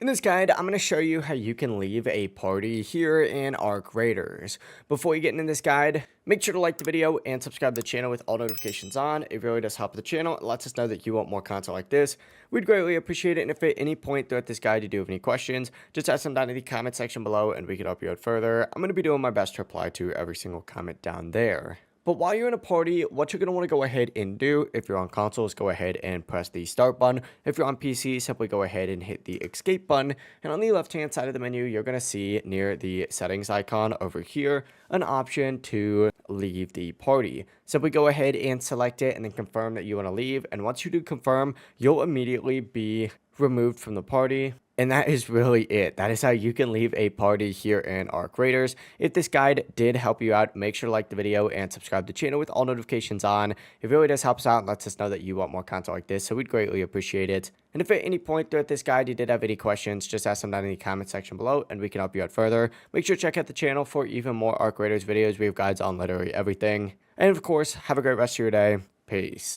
In this guide, I'm going to show you how you can leave a party here in Arc Raiders. Before you get into this guide, make sure to like the video and subscribe to the channel with all notifications on. It really does help the channel. It lets us know that you want more content like this. We'd greatly appreciate it. And if at any point throughout this guide you do have any questions, just ask them down in the comment section below and we can help you out further. I'm going to be doing my best to reply to every single comment down there. But while you're in a party, what you're going to want to go ahead and do, if you're on consoles, go ahead and press the start button. If you're on PC, simply go ahead and hit the escape button. And on the left hand side of the menu, you're going to see near the settings icon over here, an option to leave the party. Simply go ahead and select it and then confirm that you want to leave. And once you do confirm, you'll immediately be removed from the party. And that is really it. That is how you can leave a party here in Arc Raiders. If this guide did help you out, make sure to like the video and subscribe to the channel with all notifications on. It really does help us out and lets us know that you want more content like this, so we'd greatly appreciate it. And if at any point throughout this guide you did have any questions, just ask them down in the comment section below and we can help you out further. Make sure to check out the channel for even more Arc Raiders videos. We have guides on literally everything. And of course, have a great rest of your day. Peace.